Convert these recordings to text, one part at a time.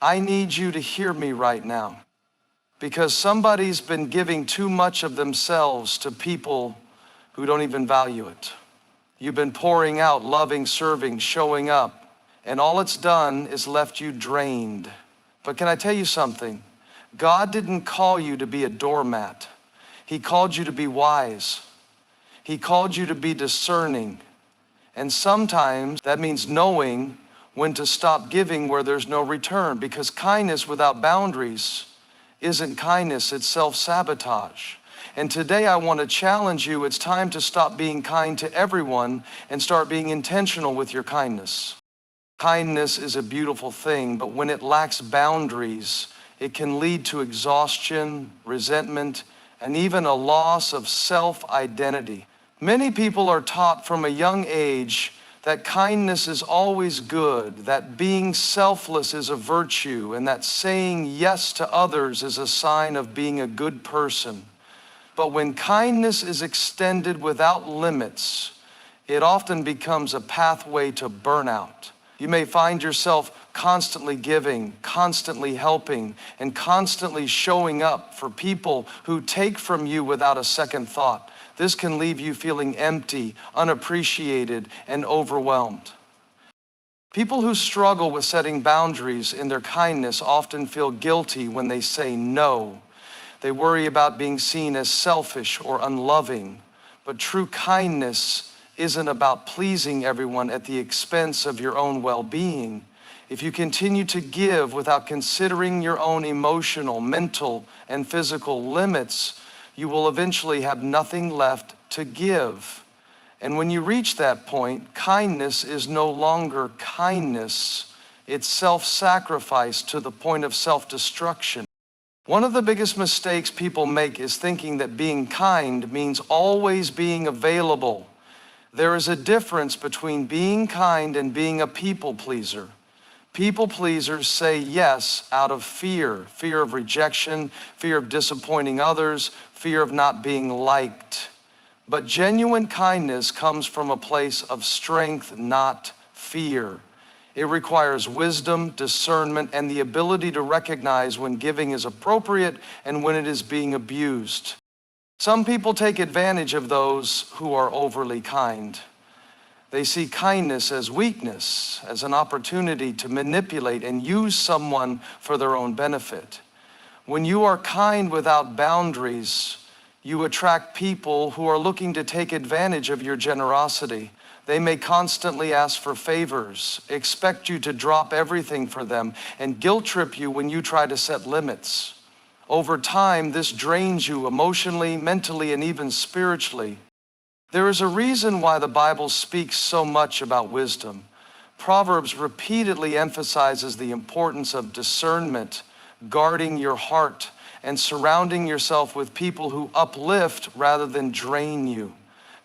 I need you to hear me right now, because somebody's been giving too much of themselves to people who don't even value it. You've been pouring out, loving, serving, showing up, and all it's done is left you drained. But can I tell you something? God didn't call you to be a doormat. He called you to be wise. He called you to be discerning. And sometimes that means knowing when to stop giving where there's no return, because kindness without boundaries isn't kindness, it's self-sabotage. And today I want to challenge you. It's time to stop being kind to everyone and start being intentional with your kindness. Kindness is a beautiful thing, but when it lacks boundaries, it can lead to exhaustion, resentment, and even a loss of self-identity. Many people are taught from a young age that kindness is always good, that being selfless is a virtue, and that saying yes to others is a sign of being a good person. But when kindness is extended without limits, it often becomes a pathway to burnout. You may find yourself constantly giving, constantly helping, and constantly showing up for people who take from you without a second thought. This can leave you feeling empty, unappreciated, and overwhelmed. People who struggle with setting boundaries in their kindness often feel guilty when they say no. They worry about being seen as selfish or unloving. But true kindness isn't about pleasing everyone at the expense of your own well-being. If you continue to give without considering your own emotional, mental, and physical limits, you will eventually have nothing left to give. And when you reach that point, kindness is no longer kindness. It's self-sacrifice to the point of self-destruction. One of the biggest mistakes people make is thinking that being kind means always being available. There is a difference between being kind and being a people pleaser. People pleasers say yes out of fear of rejection, fear of disappointing others, fear of not being liked. But genuine kindness comes from a place of strength, not fear. It requires wisdom, discernment, and the ability to recognize when giving is appropriate and when it is being abused. Some people take advantage of those who are overly kind. They see kindness as weakness, as an opportunity to manipulate and use someone for their own benefit. When you are kind without boundaries, you attract people who are looking to take advantage of your generosity. They may constantly ask for favors, expect you to drop everything for them, and guilt trip you when you try to set limits. Over time, this drains you emotionally, mentally, and even spiritually. There is a reason why the Bible speaks so much about wisdom. Proverbs repeatedly emphasizes the importance of discernment, guarding your heart, and surrounding yourself with people who uplift rather than drain you.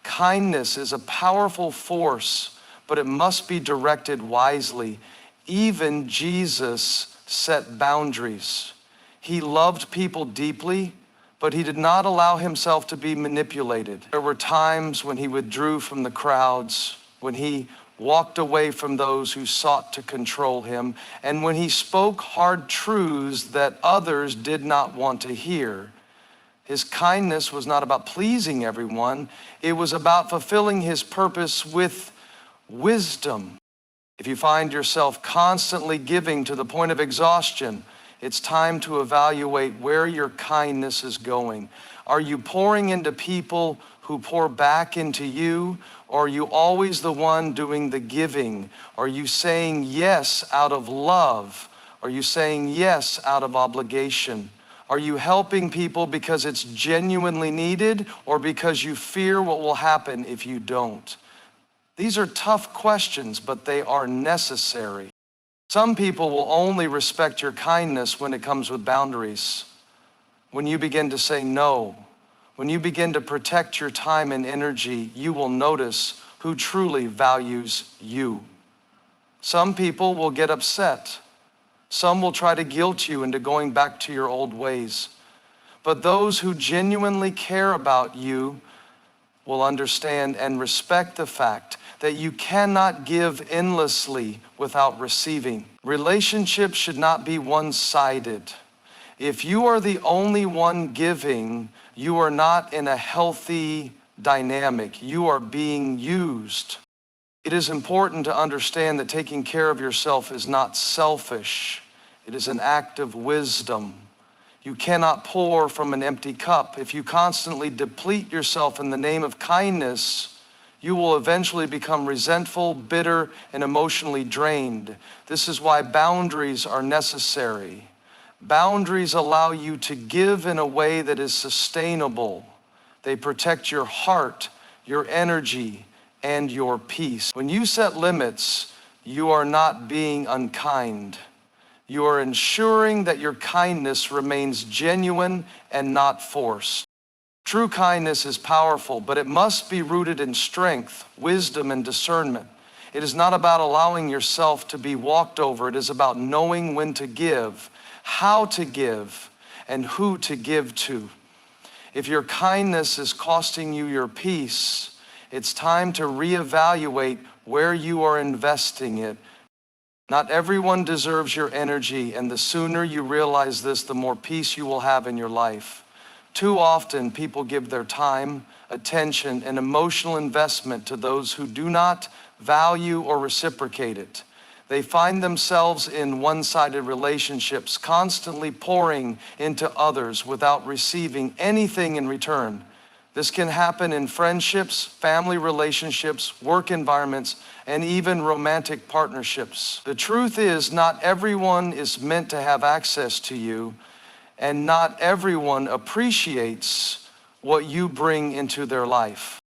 Kindness is a powerful force, but it must be directed wisely. Even Jesus set boundaries. He loved people deeply, but he did not allow himself to be manipulated. There were times when he withdrew from the crowds, when he walked away from those who sought to control him, and when he spoke hard truths that others did not want to hear. His kindness was not about pleasing everyone. It was about fulfilling his purpose with wisdom. If you find yourself constantly giving to the point of exhaustion, it's time to evaluate where your kindness is going. Are you pouring into people who pour back into you? Or are you always the one doing the giving? Are you saying yes out of love? Are you saying yes out of obligation? Are you helping people because it's genuinely needed or because you fear what will happen if you don't? These are tough questions, but they are necessary. Some people will only respect your kindness when it comes with boundaries. When you begin to say no, when you begin to protect your time and energy, you will notice who truly values you. Some people will get upset. Some will try to guilt you into going back to your old ways. But those who genuinely care about you will understand and respect the fact that you cannot give endlessly without receiving. Relationships should not be one-sided. If you are the only one giving, you are not in a healthy dynamic. You are being used. It is important to understand that taking care of yourself is not selfish. It is an act of wisdom. You cannot pour from an empty cup. If you constantly deplete yourself in the name of kindness, you will eventually become resentful, bitter, and emotionally drained. This is why boundaries are necessary. Boundaries allow you to give in a way that is sustainable. They protect your heart, your energy, and your peace. When you set limits, you are not being unkind. You are ensuring that your kindness remains genuine and not forced. True kindness is powerful, but it must be rooted in strength, wisdom, and discernment. It is not about allowing yourself to be walked over. It is about knowing when to give, how to give, and who to give to. If your kindness is costing you your peace, it's time to reevaluate where you are investing it. Not everyone deserves your energy, and the sooner you realize this, the more peace you will have in your life. Too often, people give their time, attention, and emotional investment to those who do not value or reciprocate it. They find themselves in one-sided relationships, constantly pouring into others without receiving anything in return. This can happen in friendships, family relationships, work environments, and even romantic partnerships. The truth is, not everyone is meant to have access to you, and not everyone appreciates what you bring into their life.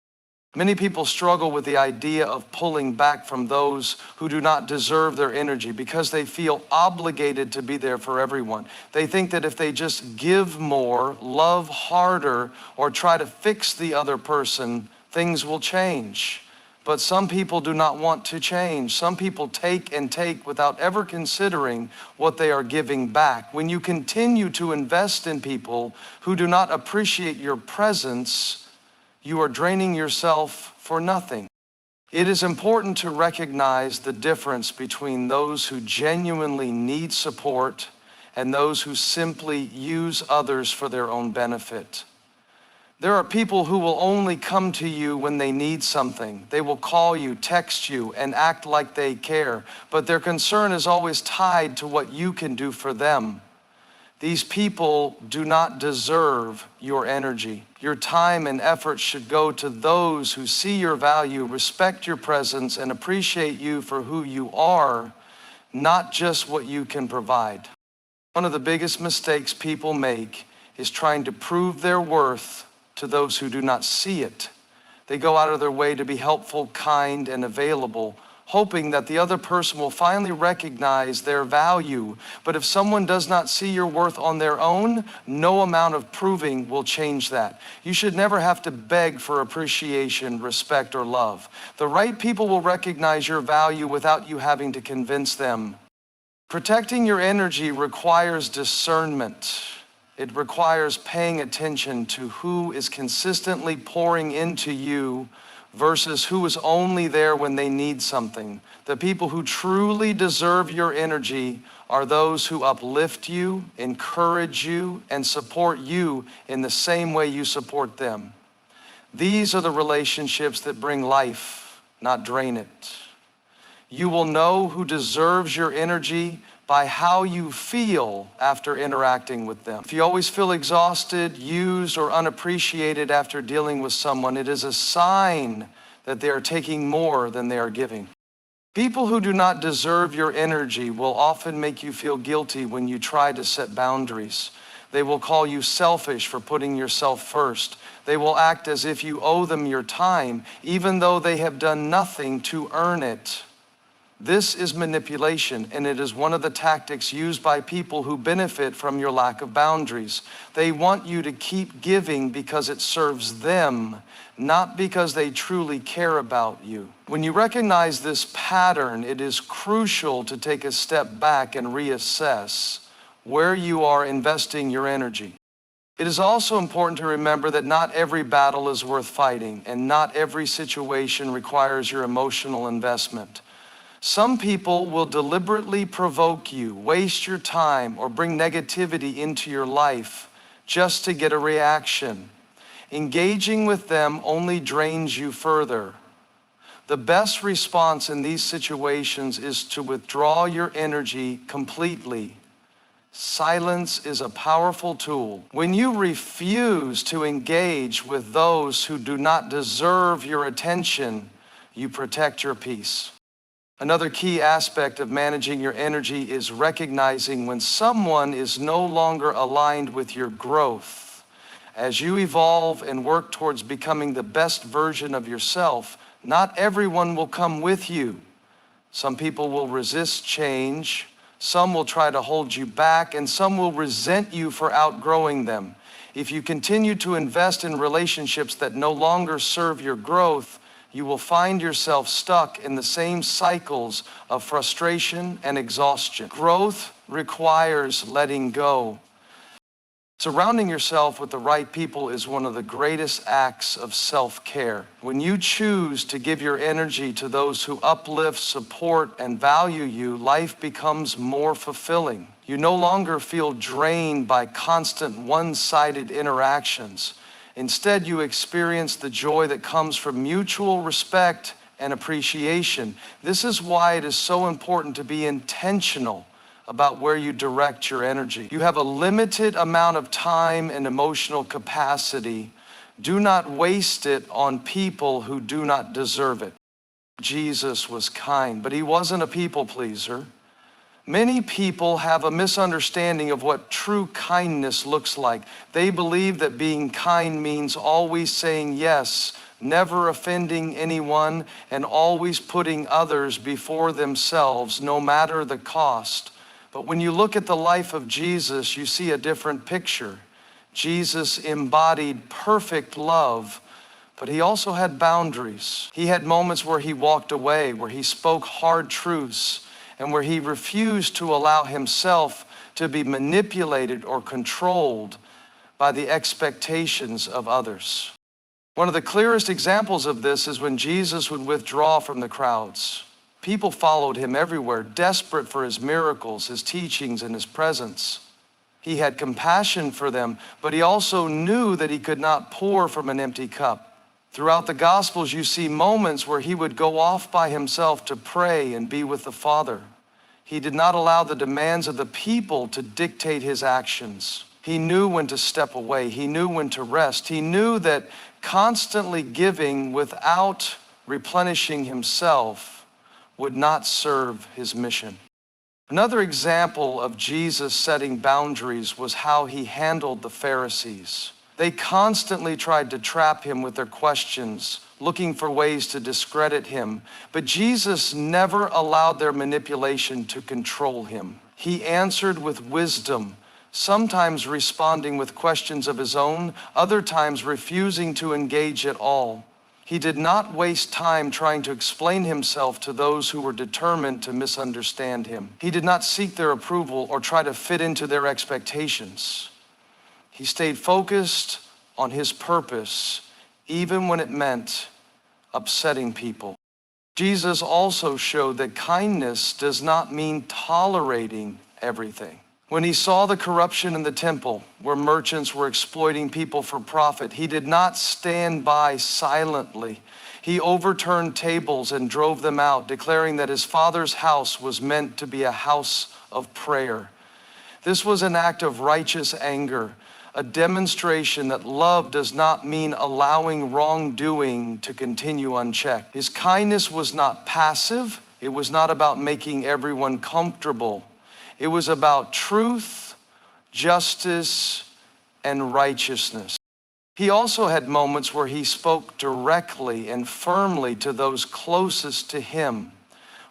Many people struggle with the idea of pulling back from those who do not deserve their energy because they feel obligated to be there for everyone. They think that if they just give more, love harder, or try to fix the other person, things will change. But some people do not want to change. Some people take and take without ever considering what they are giving back. When you continue to invest in people who do not appreciate your presence, you are draining yourself for nothing. It is important to recognize the difference between those who genuinely need support and those who simply use others for their own benefit. There are people who will only come to you when they need something. They will call you, text you, and act like they care, but their concern is always tied to what you can do for them. These people do not deserve your energy. Your time and effort should go to those who see your value, respect your presence, and appreciate you for who you are, not just what you can provide. One of the biggest mistakes people make is trying to prove their worth to those who do not see it. They go out of their way to be helpful, kind, and available, hoping that the other person will finally recognize their value. But if someone does not see your worth on their own, no amount of proving will change that. You should never have to beg for appreciation, respect, or love. The right people will recognize your value without you having to convince them. Protecting your energy requires discernment. It requires paying attention to who is consistently pouring into you versus who is only there when they need something. The people who truly deserve your energy are those who uplift you, encourage you, and support you in the same way you support them. These are the relationships that bring life, not drain it. You will know who deserves your energy by how you feel after interacting with them. If you always feel exhausted, used, or unappreciated after dealing with someone, it is a sign that they are taking more than they are giving. People who do not deserve your energy will often make you feel guilty when you try to set boundaries. They will call you selfish for putting yourself first. They will act as if you owe them your time, even though they have done nothing to earn it. This is manipulation, and it is one of the tactics used by people who benefit from your lack of boundaries. They want you to keep giving because it serves them, not because they truly care about you. When you recognize this pattern, it is crucial to take a step back and reassess where you are investing your energy. It is also important to remember that not every battle is worth fighting, and not every situation requires your emotional investment. Some people will deliberately provoke you, waste your time, or bring negativity into your life just to get a reaction. Engaging with them only drains you further. The best response in these situations is to withdraw your energy completely. Silence is a powerful tool. When you refuse to engage with those who do not deserve your attention, you protect your peace. Another key aspect of managing your energy is recognizing when someone is no longer aligned with your growth. As you evolve and work towards becoming the best version of yourself, not everyone will come with you. Some people will resist change, some will try to hold you back, and some will resent you for outgrowing them. If you continue to invest in relationships that no longer serve your growth, you will find yourself stuck in the same cycles of frustration and exhaustion. Growth requires letting go. Surrounding yourself with the right people is one of the greatest acts of self-care. When you choose to give your energy to those who uplift, support, and value you, life becomes more fulfilling. You no longer feel drained by constant one-sided interactions. Instead, you experience the joy that comes from mutual respect and appreciation. This is why it is so important to be intentional about where you direct your energy. You have a limited amount of time and emotional capacity. Do not waste it on people who do not deserve it. Jesus was kind, but he wasn't a people pleaser. Many people have a misunderstanding of what true kindness looks like. They believe that being kind means always saying yes, never offending anyone, and always putting others before themselves, no matter the cost. But when you look at the life of Jesus, you see a different picture. Jesus embodied perfect love, but he also had boundaries. He had moments where he walked away, where he spoke hard truths, and where he refused to allow himself to be manipulated or controlled by the expectations of others. One of the clearest examples of this is when Jesus would withdraw from the crowds. People followed him everywhere, desperate for his miracles, his teachings, and his presence. He had compassion for them, but he also knew that he could not pour from an empty cup. Throughout the Gospels, you see moments where he would go off by himself to pray and be with the Father. He did not allow the demands of the people to dictate his actions. He knew when to step away. He knew when to rest. He knew that constantly giving without replenishing himself would not serve his mission. Another example of Jesus setting boundaries was how he handled the Pharisees. They constantly tried to trap him with their questions, looking for ways to discredit him. But Jesus never allowed their manipulation to control him. He answered with wisdom, sometimes responding with questions of his own, other times refusing to engage at all. He did not waste time trying to explain himself to those who were determined to misunderstand him. He did not seek their approval or try to fit into their expectations. He stayed focused on his purpose, even when it meant upsetting people. Jesus also showed that kindness does not mean tolerating everything. When he saw the corruption in the temple, where merchants were exploiting people for profit, he did not stand by silently. He overturned tables and drove them out, declaring that his Father's house was meant to be a house of prayer. This was an act of righteous anger, a demonstration that love does not mean allowing wrongdoing to continue unchecked. His kindness was not passive. It was not about making everyone comfortable. It was about truth, justice, and righteousness. He also had moments where he spoke directly and firmly to those closest to him.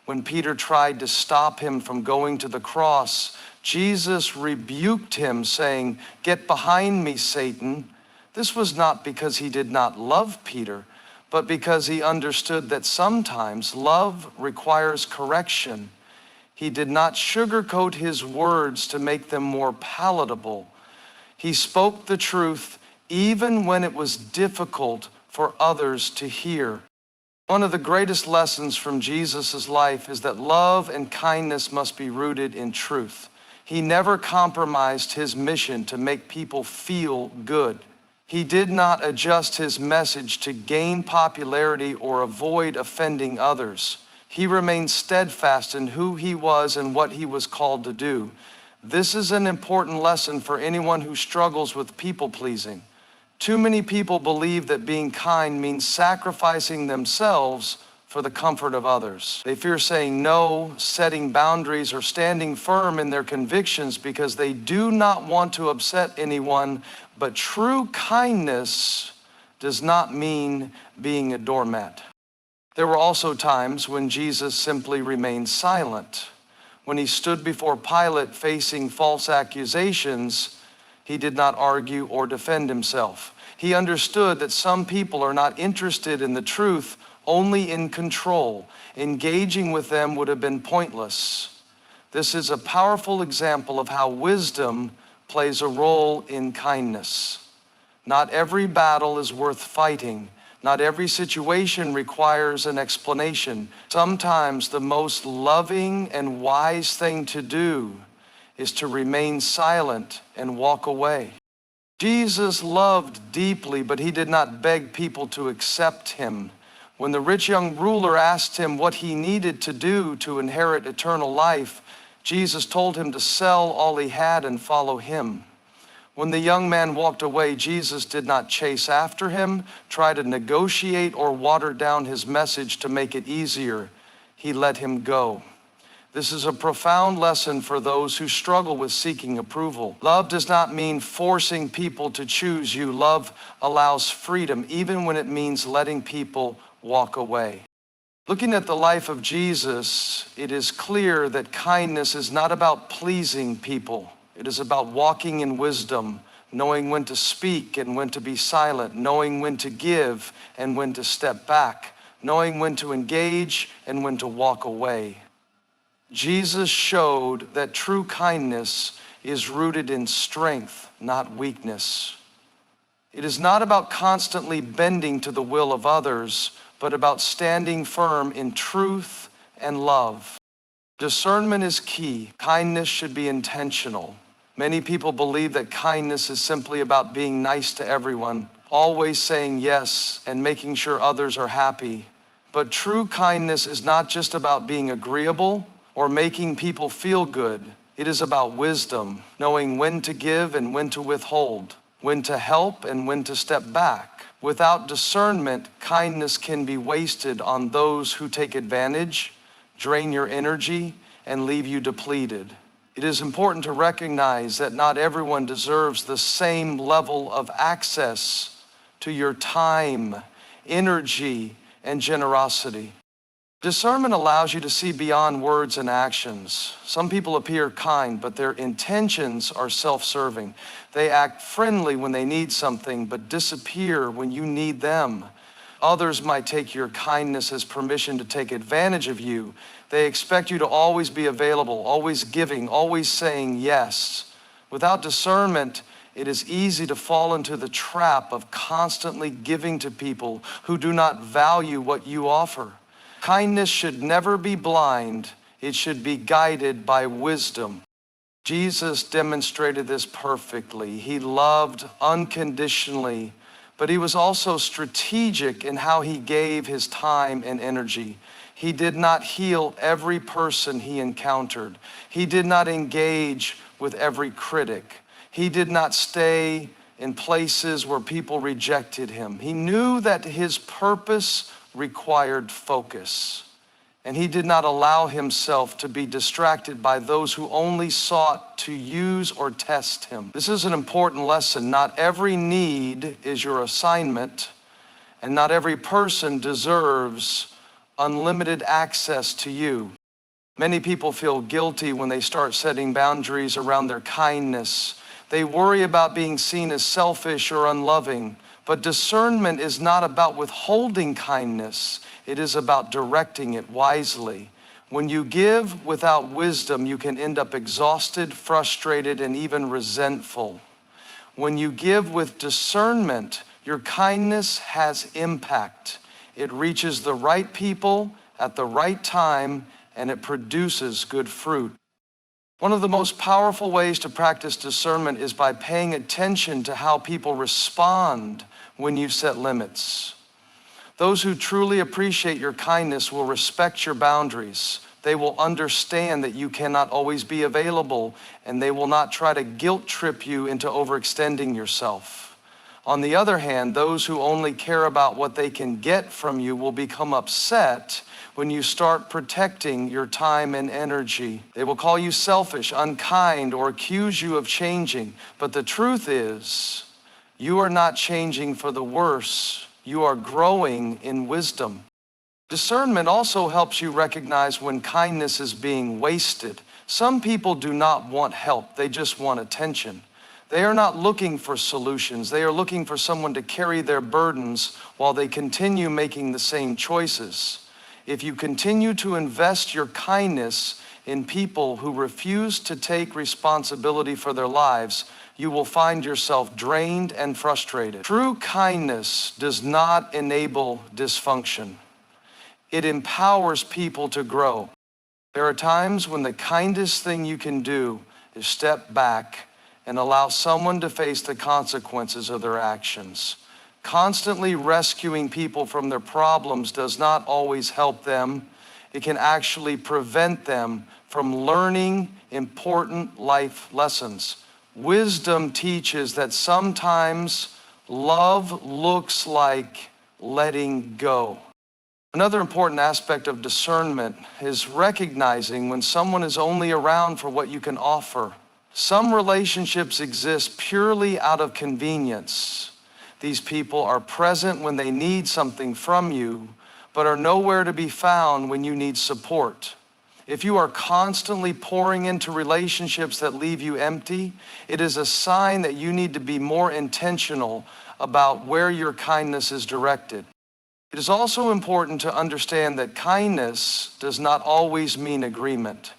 When Peter tried to stop him from going to the cross, Jesus rebuked him, saying, "Get behind me, Satan." This was not because he did not love Peter, but because he understood that sometimes love requires correction. He did not sugarcoat his words to make them more palatable. He spoke the truth even when it was difficult for others to hear. One of the greatest lessons from Jesus' life is that love and kindness must be rooted in truth. He never compromised his mission to make people feel good. He did not adjust his message to gain popularity or avoid offending others. He remained steadfast in who he was and what he was called to do. This is an important lesson for anyone who struggles with people-pleasing. Too many people believe that being kind means sacrificing themselves for the comfort of others. They fear saying no, setting boundaries, or standing firm in their convictions because they do not want to upset anyone. But true kindness does not mean being a doormat. There were also times when Jesus simply remained silent. When he stood before Pilate facing false accusations, he did not argue or defend himself. He understood that some people are not interested in the truth, only in control. Engaging with them would have been pointless. This is a powerful example of how wisdom plays a role in kindness. Not every battle is worth fighting. Not every situation requires an explanation. Sometimes the most loving and wise thing to do is to remain silent and walk away. Jesus loved deeply, but he did not beg people to accept him. When the rich young ruler asked him what he needed to do to inherit eternal life, Jesus told him to sell all he had and follow him. When the young man walked away, Jesus did not chase after him, try to negotiate, or water down his message to make it easier. He let him go. This is a profound lesson for those who struggle with seeking approval. Love does not mean forcing people to choose you. Love allows freedom, even when it means letting people walk away. Looking at the life of Jesus, it is clear that kindness is not about pleasing people. It is about walking in wisdom, knowing when to speak and when to be silent, knowing when to give and when to step back, knowing when to engage and when to walk away. Jesus showed that true kindness is rooted in strength, not weakness. It is not about constantly bending to the will of others, but about standing firm in truth and love. Discernment is key. Kindness should be intentional. Many people believe that kindness is simply about being nice to everyone, always saying yes and making sure others are happy. But true kindness is not just about being agreeable or making people feel good. It is about wisdom, knowing when to give and when to withhold, when to help and when to step back. Without discernment, kindness can be wasted on those who take advantage, drain your energy, and leave you depleted. It is important to recognize that not everyone deserves the same level of access to your time, energy, and generosity. Discernment allows you to see beyond words and actions. Some people appear kind, but their intentions are self-serving. They act friendly when they need something, but disappear when you need them. Others might take your kindness as permission to take advantage of you. They expect you to always be available, always giving, always saying yes. Without discernment, it is easy to fall into the trap of constantly giving to people who do not value what you offer. Kindness should never be blind. It should be guided by wisdom. Jesus demonstrated this perfectly. He loved unconditionally, but he was also strategic in how he gave his time and energy. He did not heal every person he encountered. He did not engage with every critic. He did not stay in places where people rejected him. He knew that his purpose required focus, and he did not allow himself to be distracted by those who only sought to use or test him. This is an important lesson. Not every need is your assignment, and not every person deserves unlimited access to you. Many people feel guilty when they start setting boundaries around their kindness. They worry about being seen as selfish or unloving. But discernment is not about withholding kindness. It is about directing it wisely. When you give without wisdom, you can end up exhausted, frustrated, and even resentful. When you give with discernment, your kindness has impact. It reaches the right people at the right time, and it produces good fruit. One of the most powerful ways to practice discernment is by paying attention to how people respond when you set limits. Those who truly appreciate your kindness will respect your boundaries. They will understand that you cannot always be available, and they will not try to guilt trip you into overextending yourself. On the other hand, those who only care about what they can get from you will become upset when you start protecting your time and energy. They will call you selfish, unkind, or accuse you of changing. But the truth is, you are not changing for the worse. You are growing in wisdom. Discernment also helps you recognize when kindness is being wasted. Some people do not want help, they just want attention. They are not looking for solutions. They are looking for someone to carry their burdens while they continue making the same choices. If you continue to invest your kindness in people who refuse to take responsibility for their lives, you will find yourself drained and frustrated. True kindness does not enable dysfunction. It empowers people to grow. There are times when the kindest thing you can do is step back and allow someone to face the consequences of their actions. Constantly rescuing people from their problems does not always help them. It can actually prevent them from learning important life lessons. Wisdom teaches that sometimes love looks like letting go. Another important aspect of discernment is recognizing when someone is only around for what you can offer. Some relationships exist purely out of convenience. These people are present when they need something from you, but are nowhere to be found when you need support. If you are constantly pouring into relationships that leave you empty, it is a sign that you need to be more intentional about where your kindness is directed. It is also important to understand that kindness does not always mean agreement.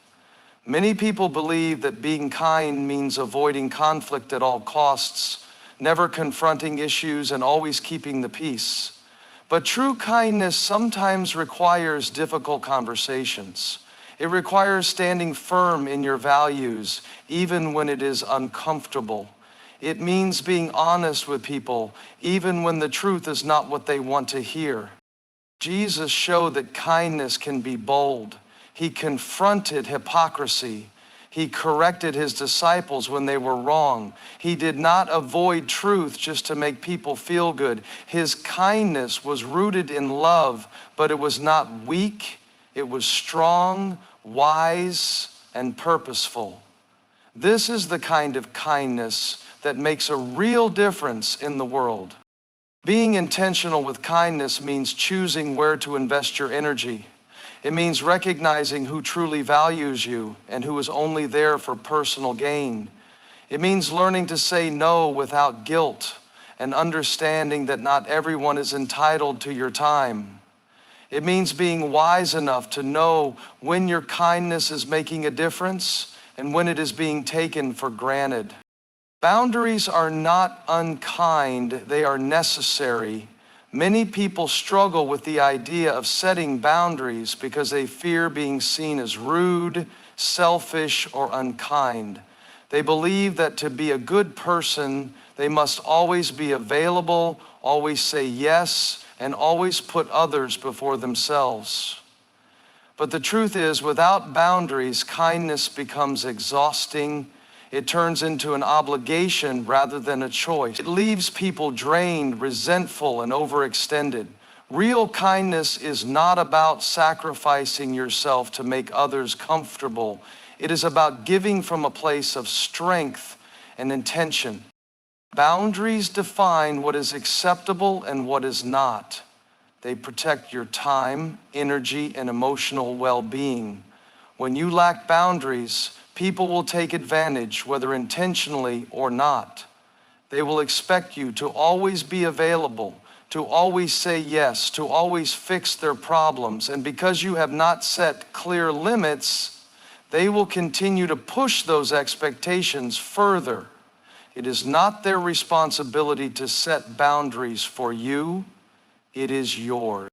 Many people believe that being kind means avoiding conflict at all costs, never confronting issues, and always keeping the peace. But true kindness sometimes requires difficult conversations. It requires standing firm in your values, even when it is uncomfortable. It means being honest with people, even when the truth is not what they want to hear. Jesus showed that kindness can be bold. He confronted hypocrisy. He corrected his disciples when they were wrong. He did not avoid truth just to make people feel good. His kindness was rooted in love, but it was not weak. It was strong, wise, and purposeful. This is the kind of kindness that makes a real difference in the world. Being intentional with kindness means choosing where to invest your energy. It means recognizing who truly values you and who is only there for personal gain. It means learning to say no without guilt and understanding that not everyone is entitled to your time. It means being wise enough to know when your kindness is making a difference and when it is being taken for granted. Boundaries are not unkind, they are necessary. Many people struggle with the idea of setting boundaries because they fear being seen as rude, selfish, or unkind. They believe that to be a good person, they must always be available, always say yes, and always put others before themselves. But the truth is, without boundaries, kindness becomes exhausting. It turns into an obligation rather than a choice. It leaves people drained, resentful, and overextended. Real kindness is not about sacrificing yourself to make others comfortable. It is about giving from a place of strength and intention. Boundaries define what is acceptable and what is not. They protect your time, energy, and emotional well-being. When you lack boundaries, people will take advantage, whether intentionally or not. They will expect you to always be available, to always say yes, to always fix their problems. And because you have not set clear limits, they will continue to push those expectations further. It is not their responsibility to set boundaries for you. It is yours.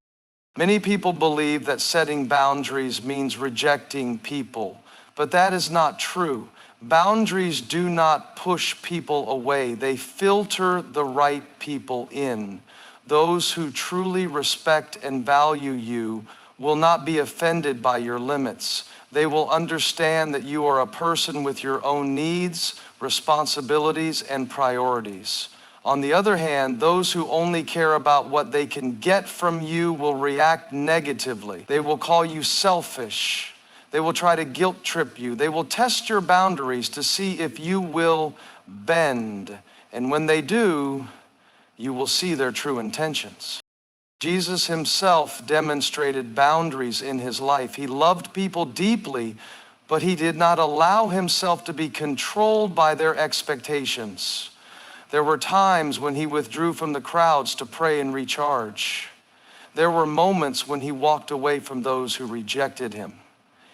Many people believe that setting boundaries means rejecting people, but that is not true. Boundaries do not push people away. They filter the right people in. Those who truly respect and value you will not be offended by your limits. They will understand that you are a person with your own needs, responsibilities, and priorities. On the other hand, those who only care about what they can get from you will react negatively. They will call you selfish. They will try to guilt trip you. They will test your boundaries to see if you will bend. And when they do, you will see their true intentions. Jesus himself demonstrated boundaries in his life. He loved people deeply, but he did not allow himself to be controlled by their expectations. There were times when he withdrew from the crowds to pray and recharge. There were moments when he walked away from those who rejected him.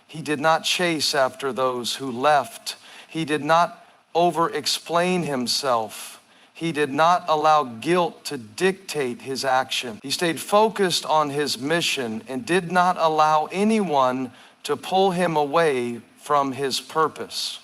He did not chase after those who left. He did not over-explain himself. He did not allow guilt to dictate his action. He stayed focused on his mission and did not allow anyone to pull him away from his purpose.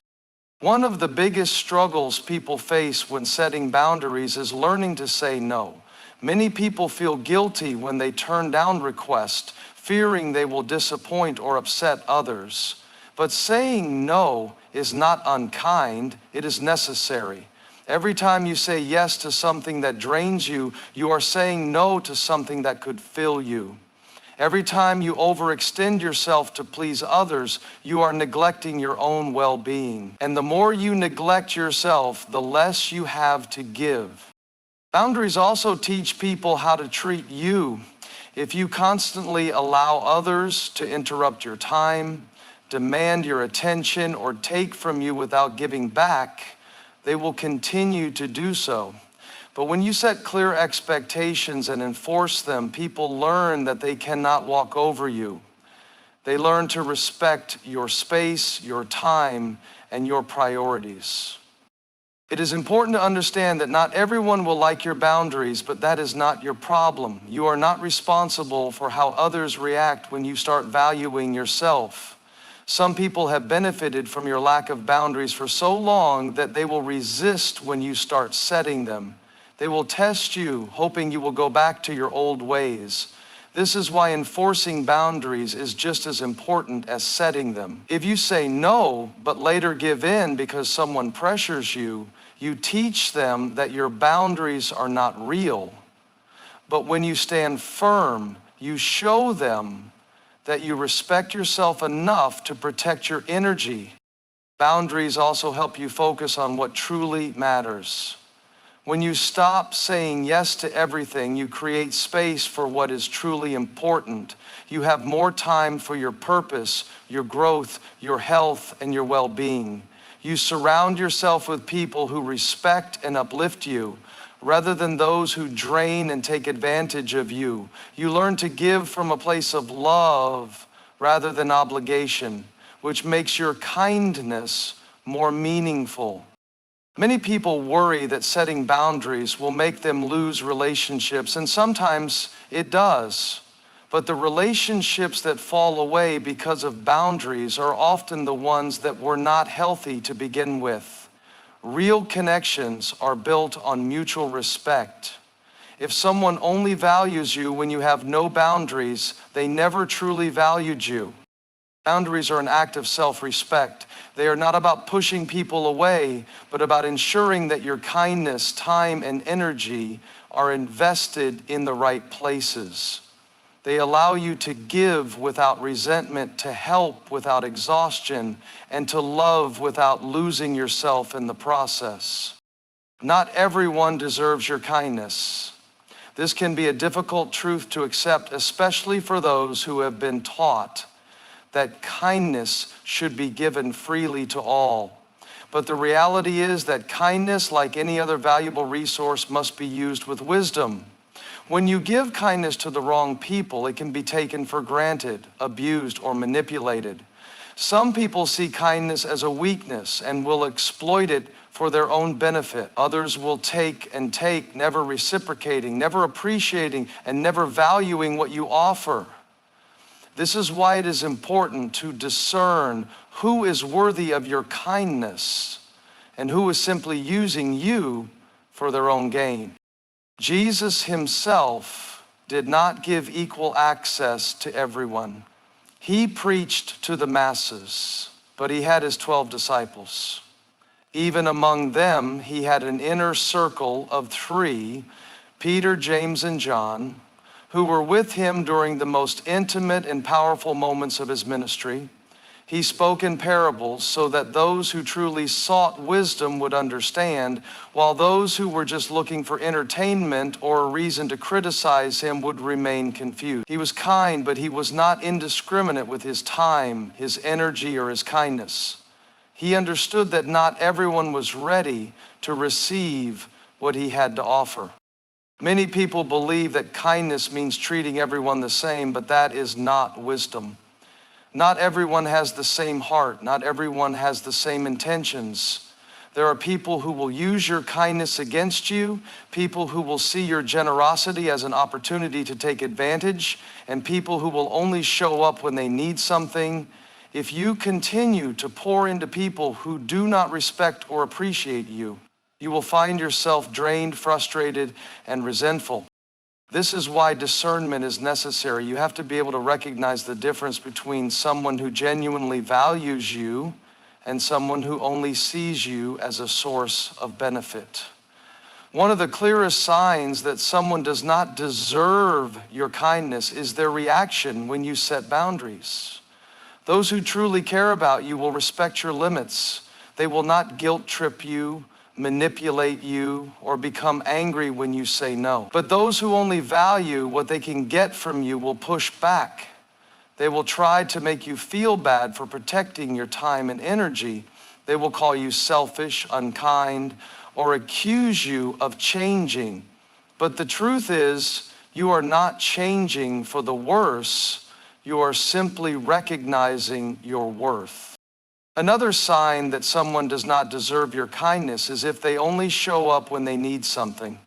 One of the biggest struggles people face when setting boundaries is learning to say no. Many people feel guilty when they turn down requests, fearing they will disappoint or upset others. But saying no is not unkind, it is necessary. Every time you say yes to something that drains you, you are saying no to something that could fill you. Every time you overextend yourself to please others, you are neglecting your own well-being. And the more you neglect yourself, the less you have to give. Boundaries also teach people how to treat you. If you constantly allow others to interrupt your time, demand your attention, or take from you without giving back, they will continue to do so. But when you set clear expectations and enforce them, people learn that they cannot walk over you. They learn to respect your space, your time, and your priorities. It is important to understand that not everyone will like your boundaries, but that is not your problem. You are not responsible for how others react when you start valuing yourself. Some people have benefited from your lack of boundaries for so long that they will resist when you start setting them. They will test you, hoping you will go back to your old ways. This is why enforcing boundaries is just as important as setting them. If you say no, but later give in because someone pressures you, you teach them that your boundaries are not real. But when you stand firm, you show them that you respect yourself enough to protect your energy. Boundaries also help you focus on what truly matters. When you stop saying yes to everything, you create space for what is truly important. You have more time for your purpose, your growth, your health, and your well-being. You surround yourself with people who respect and uplift you, rather than those who drain and take advantage of you. You learn to give from a place of love rather than obligation, which makes your kindness more meaningful. Many people worry that setting boundaries will make them lose relationships, and sometimes it does. But the relationships that fall away because of boundaries are often the ones that were not healthy to begin with. Real connections are built on mutual respect. If someone only values you when you have no boundaries, they never truly valued you. Boundaries are an act of self-respect. They are not about pushing people away, but about ensuring that your kindness, time, and energy are invested in the right places. They allow you to give without resentment, to help without exhaustion, and to love without losing yourself in the process. Not everyone deserves your kindness. This can be a difficult truth to accept, especially for those who have been taught that kindness should be given freely to all. But the reality is that kindness, like any other valuable resource, must be used with wisdom. When you give kindness to the wrong people, it can be taken for granted, abused, or manipulated. Some people see kindness as a weakness and will exploit it for their own benefit. Others will take and take, never reciprocating, never appreciating, and never valuing what you offer. This is why it is important to discern who is worthy of your kindness and who is simply using you for their own gain. Jesus himself did not give equal access to everyone. He preached to the masses, but he had his 12 disciples. Even among them, he had an inner circle of 3, Peter, James, and John, who were with him during the most intimate and powerful moments of his ministry. He spoke in parables so that those who truly sought wisdom would understand, while those who were just looking for entertainment or a reason to criticize him would remain confused. He was kind, but he was not indiscriminate with his time, his energy, or his kindness. He understood that not everyone was ready to receive what he had to offer. Many people believe that kindness means treating everyone the same, but that is not wisdom. Not everyone has the same heart. Not everyone has the same intentions. There are people who will use your kindness against you, people who will see your generosity as an opportunity to take advantage, and people who will only show up when they need something. If you continue to pour into people who do not respect or appreciate you, you will find yourself drained, frustrated, and resentful. This is why discernment is necessary. You have to be able to recognize the difference between someone who genuinely values you and someone who only sees you as a source of benefit. One of the clearest signs that someone does not deserve your kindness is their reaction when you set boundaries. Those who truly care about you will respect your limits. They will not guilt trip you, manipulate you, or become angry when you say no. But those who only value what they can get from you will push back. They will try to make you feel bad for protecting your time and energy. They will call you selfish, unkind, or accuse you of changing. But the truth is, you are not changing for the worse. You are simply recognizing your worth. Another sign that someone does not deserve your kindness is if they only show up when they need something.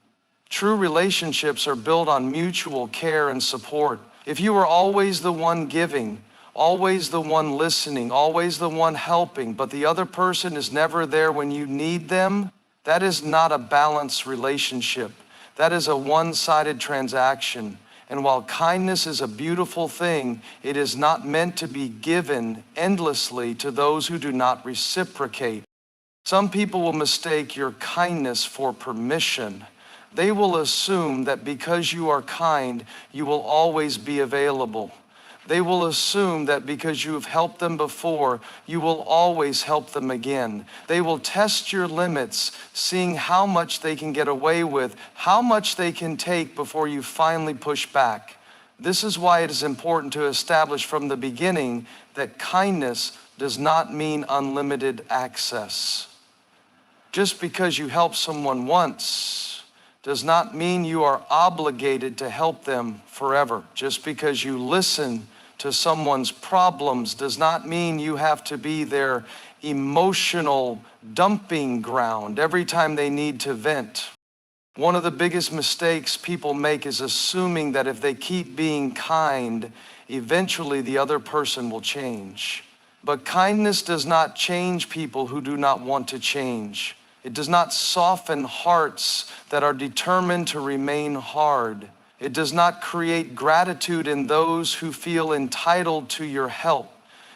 True relationships are built on mutual care and support. If you are always the one giving, always the one listening, always the one helping, but the other person is never there when you need them, that is not a balanced relationship. That is a one-sided transaction. And while kindness is a beautiful thing, it is not meant to be given endlessly to those who do not reciprocate. Some people will mistake your kindness for permission. They will assume that because you are kind, you will always be available. They will assume that because you have helped them before, you will always help them again. They will test your limits, seeing how much they can get away with, how much they can take before you finally push back. This is why it is important to establish from the beginning that kindness does not mean unlimited access. Just because you help someone once does not mean you are obligated to help them forever. Just because you listen to someone's problems does not mean you have to be their emotional dumping ground every time they need to vent. One of the biggest mistakes people make is assuming that if they keep being kind, eventually the other person will change. But kindness does not change people who do not want to change. It does not soften hearts that are determined to remain hard. It does not create gratitude in those who feel entitled to your help.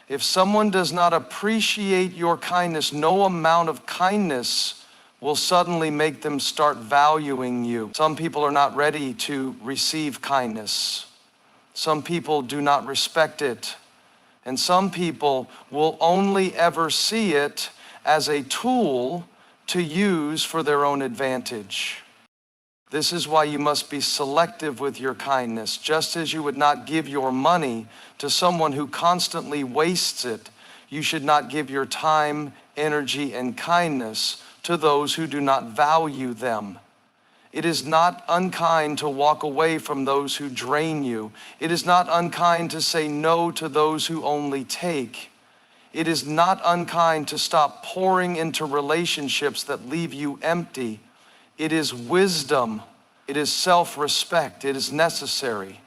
If someone does not appreciate your kindness, no amount of kindness will suddenly make them start valuing you. Some people are not ready to receive kindness. Some people do not respect it. And some people will only ever see it as a tool to use for their own advantage. This is why you must be selective with your kindness. Just as you would not give your money to someone who constantly wastes it, you should not give your time, energy, and kindness to those who do not value them. It is not unkind to walk away from those who drain you. It is not unkind to say no to those who only take. It is not unkind to stop pouring into relationships that leave you empty. It is wisdom. It is self-respect. It is necessary.